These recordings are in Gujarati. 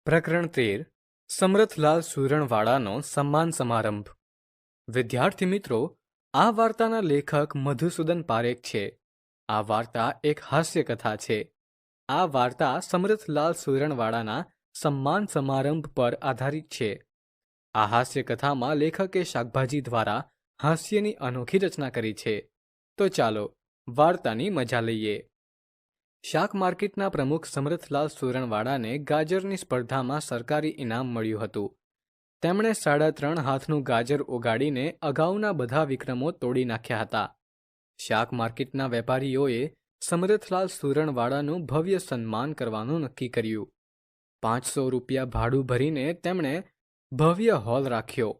પ્રકરણ 13 સમરથલાલ સુરણવાડાનો સન્માન સમારંભ. વિદ્યાર્થી મિત્રો, આ વાર્તાના લેખક મધુસૂદન પારેખ છે. આ વાર્તા એક હાસ્ય કથા છે. આ વાર્તા સમરથલાલ સુરણવાડાના સન્માન સમારંભ પર આધારિત છે. આ હાસ્ય કથામાં લેખકે શાકભાજી દ્વારા હાસ્યની અનોખી રચના કરી છે. તો ચાલો વાર્તાની મજા લઈએ. શાક માર્કેટના પ્રમુખ સમરથલાલ સુરણવાડાને ગાજરની સ્પર્ધામાં સરકારી ઇનામ મળ્યું હતું. તેમણે 3.5 હાથનું ગાજર ઉગાડીને અગાઉના બધા વિક્રમો તોડી નાખ્યા હતા. શાક માર્કેટના વેપારીઓએ સમરથલાલ સુરણવાડાનું ભવ્ય સન્માન કરવાનું નક્કી કર્યું. 500 રૂપિયા ભાડું ભરીને તેમણે ભવ્ય હોલ રાખ્યો.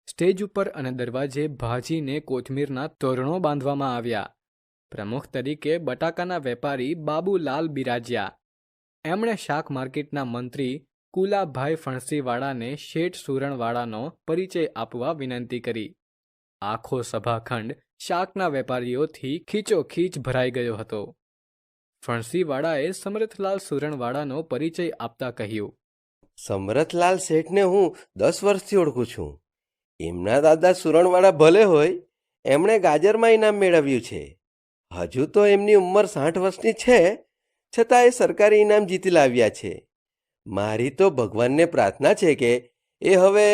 સ્ટેજ ઉપર અને દરવાજે ભાજીને કોથમીરના તોરણો બાંધવામાં આવ્યા. પ્રમુખ તરીકે બટાકાના વેપારી બાબુલાલ બિરાજ્યા. એમણે શાક માર્કેટના મંત્રી કુલાભાઈ ફણસીવાડાને શેઠ સુરણવાડાનો પરિચય આપવા વિનંતી કરી. આખો સભાખંડ શાકના વેપારીઓથી ખીચોખીચ ભરાઈ ગયો હતો. ફણસીવાડાએ સમરથલાલ સુરણવાડાનો પરિચય આપતા કહ્યું, સમરથલાલ શેઠને હું 10 વર્ષથી ઓળખું છું. એમના દાદા સુરણવાડા ભલે હોય, એમણે ગાજરમાં ઇનામ મેળવ્યું છે. હજુ તો એમની ઉંમર 60 વર્ષની છે, છતાં એ સરકારી ઇનામ જીતી લાવ્યા છે. મારી તો ભગવાનને પ્રાર્થના છે કે એ હવે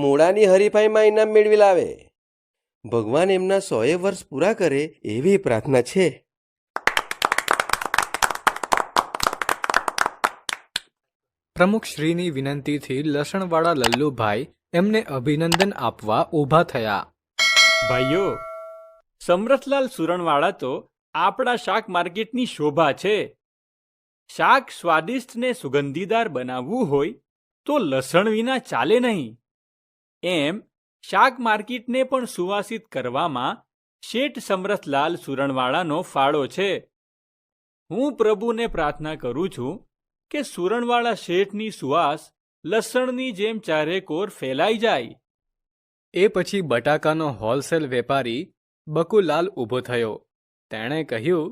મૂળાની હરીફાઈમાં ઇનામ મેળવી લાવે. ભગવાન એમના 100 વર્ષ પૂરા કરે એવી પ્રાર્થના છે. પ્રમુખશ્રીની વિનંતીથી લસણવાળા લલ્લુભાઈ એમને અભિનંદન આપવા ઊભા થયા. ભાઈઓ, સમરથલાલ સુરણવાડા તો આપણા શાક માર્કેટની શોભા છે. શાક સ્વાદિષ્ટ ને સુગંધીદાર બનાવવું હોય તો લસણ વિના ચાલે નહીં. એમ શાક માર્કેટને પણ સુવાસિત કરવામાં શેઠ સમરથલાલ સુરણવાડાનો ફાળો છે. હું પ્રભુને પ્રાર્થના કરું છું કે સુરણવાડા શેઠની સુવાસ લસણની જેમ ચારેકોર ફેલાઈ જાય. એ પછી બટાકાનો હોલસેલ વેપારી બકુલાલ ઊભો થયો. તેણે કહ્યું,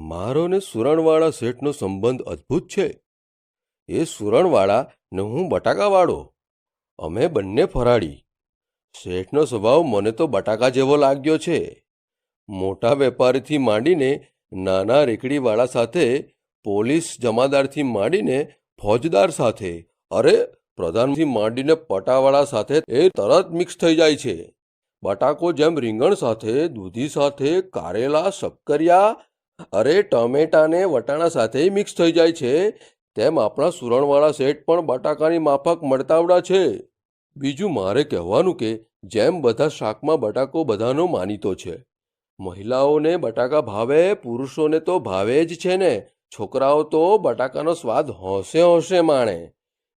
મારો ને સુરણવાડા શેઠનો સંબંધ અદ્ભુત છે. એ સુરણવાડા ને હું બટાકાવાળો. અમે બંને ફરાળી. શેઠનો સ્વભાવ મને તો બટાકા જેવો લાગ્યો છે. મોટા વેપારીથી માંડીને નાના રેકડીવાળા સાથે, પોલીસ જમાદારથી માંડીને ફોજદાર સાથે, અરે પ્રધાનથી માંડીને પટાવાળા સાથે એ તરત મિક્સ થઈ જાય છે. બટાકો જેમ રીંગણ સાથે, દૂધી સાથે, કારેલા, શક્કરિયા, અરે ટમેટાને વટાણા સાથે મિક્સ થઈ જાય છે, તેમ આપણા સુરણવાળા શેઠ પણ બટાકાની માફક મળતાવડા છે. બીજું મારે કહેવાનું કે જેમ બધા શાકમાં બટાકો બધાનો માનીતો છે. મહિલાઓને બટાકા ભાવે, પુરુષોને તો ભાવે જ છે ને. છોકરાઓ તો બટાકાનો સ્વાદ હોંશે હોંશે માણે.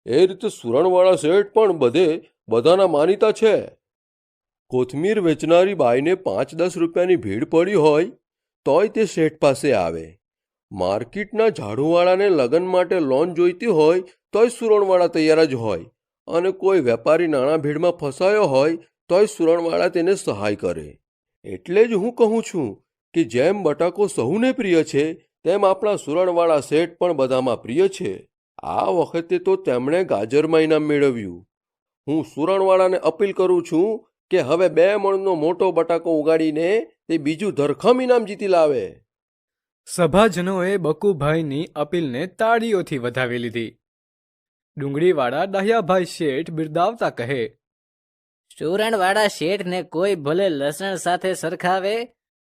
એ રીતે સુરણવાળા શેઠ પણ બધે બધાના માનીતા છે. કોથમીર વેચનારી બાઈને 5-10 રૂપિયાની ભીડ પડી હોય તોય તે શેઠ પાસે આવે. માર્કેટના ઝાડુવાળાને લગ્ન માટે લોન જોઈતી હોય તોય સુરણવાળા તૈયાર જ હોય. અને કોઈ વેપારી નાણાં ભીડમાં ફસાયો હોય તોય સુરણવાળા તેને સહાય કરે. એટલે જ હું કહું છું કે જેમ બટાકો સહુને પ્રિય છે, તેમ આપણા સુરણવાળા શેઠ પણ બધામાં પ્રિય છે. આ વખતે તો તેમણે ગાજરમાં ઇનામ મેળવ્યું. હું સુરણવાળાને અપીલ કરું છું કે હવે 2 મણનો મોટો બટાકો ઉગાડીને તે બીજું ધરખમ ઇનામ જીતી લાવે. સભાજનોએ બકુભાઈની અપીલને તાળીઓથી વધાવી લીધી. ડુંગળીવાળા દહ્યાભાઈ શેઠ બિરદાવતા કહે, સુરણવાડા શેઠને કોઈ ભલે લસણ સાથે સરખાવે,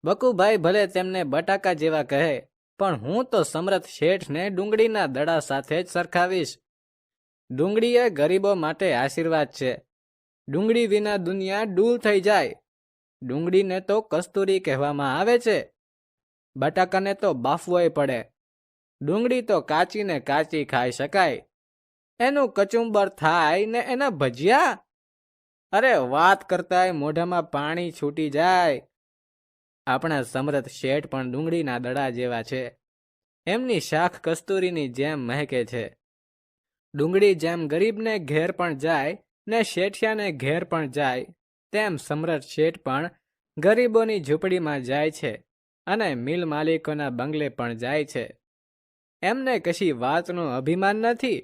બકુભાઈ ભલે તેમને બટાકા જેવા કહે, પણ હું તો સમરથ શેઠને ડુંગળીના દડા સાથે જ સરખાવીશ. ડુંગળી એ ગરીબો માટે આશીર્વાદ છે. ડુંગળી વિના દુનિયા ડૂલ થઈ જાય. ડુંગળીને તો કસ્તુરી કહેવામાં આવે છે. બટાકાને તો બાફવોય પડે. ડુંગળી તો કાચીને કાચી ખાઈ શકાય. એનું કચુંબર થાય ને એના ભજીયા, અરે વાત કરતાંય મોઢામાં પાણી છૂટી જાય. આપણા સમરથ શેઠ પણ ડુંગળીના દડા જેવા છે. એમની શાખ કસ્તુરીની જેમ મહેકે છે. ડુંગળી જેમ ગરીબને ઘેર પણ જાય ને શેઠિયાને ઘેર પણ જાય, તેમ સમરથ શેઠ પણ ગરીબોની ઝૂંપડીમાં જાય છે અને મિલ માલિકોના બંગલે પણ જાય છે. એમને કશી વાતનું અભિમાન નથી.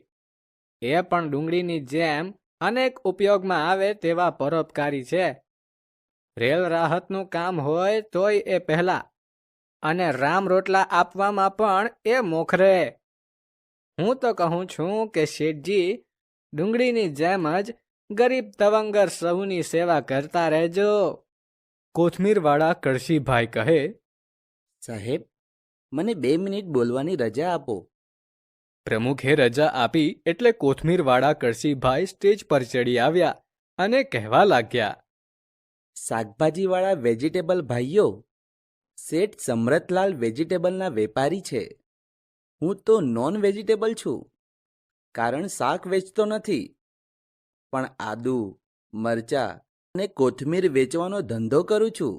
એ પણ ડુંગળીની જેમ અનેક ઉપયોગમાં આવે તેવા પરોપકારી છે. રેલ રાહતનું કામ હોય તોય એ પહેલા, અને રામ રોટલા આપવામાં પણ એ મોખરે. હું તો કહું છું કે શેઠજી, ડુંગળીની જેમ જ ગરીબ તવંગર સહુની સેવા કરતા રહેજો. કોથમીરવાળા કળશીભાઈ કહે, સાહેબ, મને 2 મિનિટ બોલવાની રજા આપો. પ્રમુખે રજા આપી એટલે કોથમીરવાળા કળશીભાઈ સ્ટેજ પર ચડી આવ્યા અને કહેવા લાગ્યા, શાકભાજીવાળા વેજીટેબલ ભાઈઓ, શેઠ સમરથલાલ વેજીટેબલના વેપારી છે. હું તો નોન વેજીટેબલ છું, કારણ શાક વેચતો નથી, પણ આદુ, મરચાં અને કોથમીર વેચવાનો ધંધો કરું છું.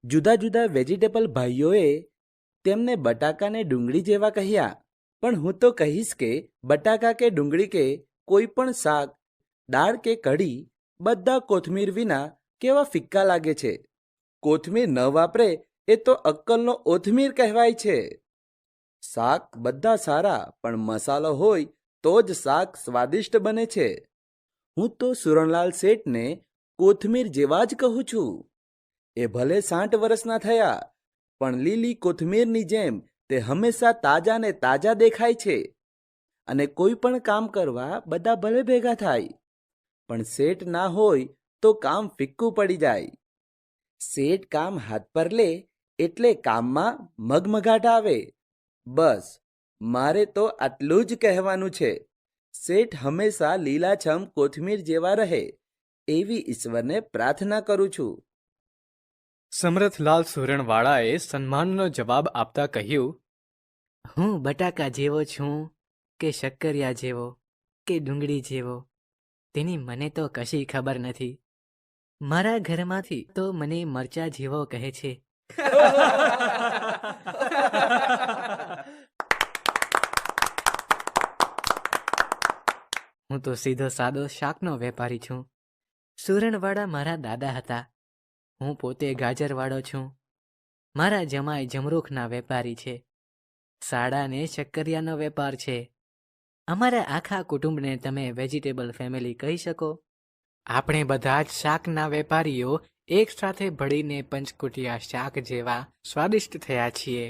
જુદા જુદા વેજીટેબલ ભાઈઓએ તેમને બટાકા ને ડુંગળી જેવા કહ્યા, પણ હું તો કહીશ કે બટાકા કે ડુંગળી કે કોઈ પણ શાક, દાળ કે કઢી બધા કોથમીર વિના કેવા ફિક્કા લાગે છે. કોથમીર ન વાપરે એ તો અક્કલનો ઓથમીર કહેવાય છે. શાક બધા સારા, પણ મસાલો હોય તો જ શાક સ્વાદિષ્ટ બને છે. હું તો સુરણલાલ શેઠને કોથમીર જેવા જ કહું છું. એ ભલે 60 વર્ષના થયા, પણ લીલી કોથમીરની જેમ તે હંમેશા તાજા ને તાજા દેખાય છે. અને કોઈ પણ કામ કરવા બધા ભલે ભેગા થાય, પણ શેઠ ના હોય તો કામ ફિક્કું પડી જાય. શેઠ કામ હાથ પર લે એટલે કામમાં મગમગાટ આવે. બસ, મારે તો આટલું જ કહેવાનું છે. શેઠ હંમેશા લીલાછમ કોથમીર જેવા રહે એવી ઈશ્વરને પ્રાર્થના કરું છું. સમરથલાલ સુરણવાળાએ સન્માનનો જવાબ આપતા કહ્યું, હું બટાકા જેવો છું કે શક્કરિયા જેવો કે ડુંગળી જેવો, તેની મને તો કશી ખબર નથી. મારા ઘરમાંથી તો મને મરચા જેવો કહે છે. હું તો સીધો સાદો શાકનો વેપારી છું. સુરણવાળા મારા દાદા હતા. હું પોતે ગાજરવાળો છું. મારા જમાઈ જમરૂખના વેપારી છે. સાડાને શક્કરિયાનો વેપાર છે. અમારા આખા કુટુંબને તમે વેજીટેબલ ફેમિલી કહી શકો. આપણે બધા જ શાકના વેપારીઓ એક સાથે ભળીને પંચકુટિયા શાક જેવા સ્વાદિષ્ટ થયા છીએ.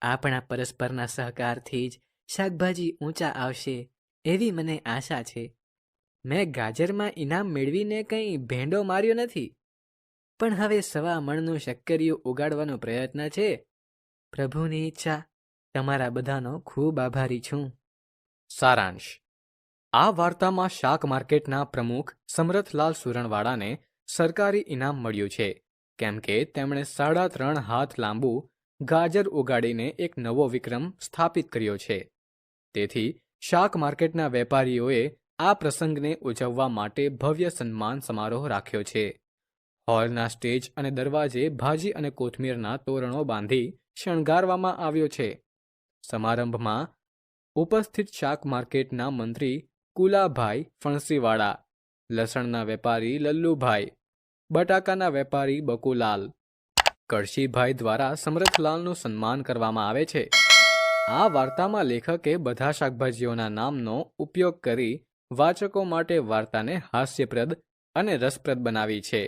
આપણા પરસ્પરના સહકારથી જ શાકભાજી ઊંચા આવશે એવી મને આશા છે. મેં ગાજરમાં ઇનામ મેળવીને કંઈ ભેંડો માર્યો નથી, પણ હવે 1.25 મણનું શક્કરિયું ઉગાડવાનો પ્રયત્ન છે. પ્રભુની ઈચ્છા. તમારા બધાનો ખૂબ આભારી છું. સારાંશ. આ વાર્તામાં શાક માર્કેટના પ્રમુખ સમરથલાલ સુરણવાળાને સરકારી ઇનામ મળ્યું છે, કેમ કે તેમણે 3.5 હાથ લાંબુ ગાજર ઉગાડીને એક નવો વિક્રમ સ્થાપિત કર્યો છે. તેથી શાક માર્કેટના વેપારીઓએ આ પ્રસંગને ઉજવવા માટે ભવ્ય સન્માન સમારોહ રાખ્યો છે. હોલના સ્ટેજ અને દરવાજે ભાજી અને કોથમીરના તોરણો બાંધી શણગારવામાં આવ્યો છે. સમારંભમાં ઉપસ્થિત શાક માર્કેટના મંત્રી કુલાભાઈ ફણસીવાળા, લસણના વેપારી લલ્લુભાઈ, બટાકાના વેપારી બકુલાલ, કળશીભાઈ દ્વારા સમરથલાલનું સન્માન કરવામાં આવે છે. આ વાર્તામાં લેખકે બધા શાકભાજીઓના નામનો ઉપયોગ કરી વાચકો માટે વાર્તાને હાસ્યપ્રદ અને રસપ્રદ બનાવી છે.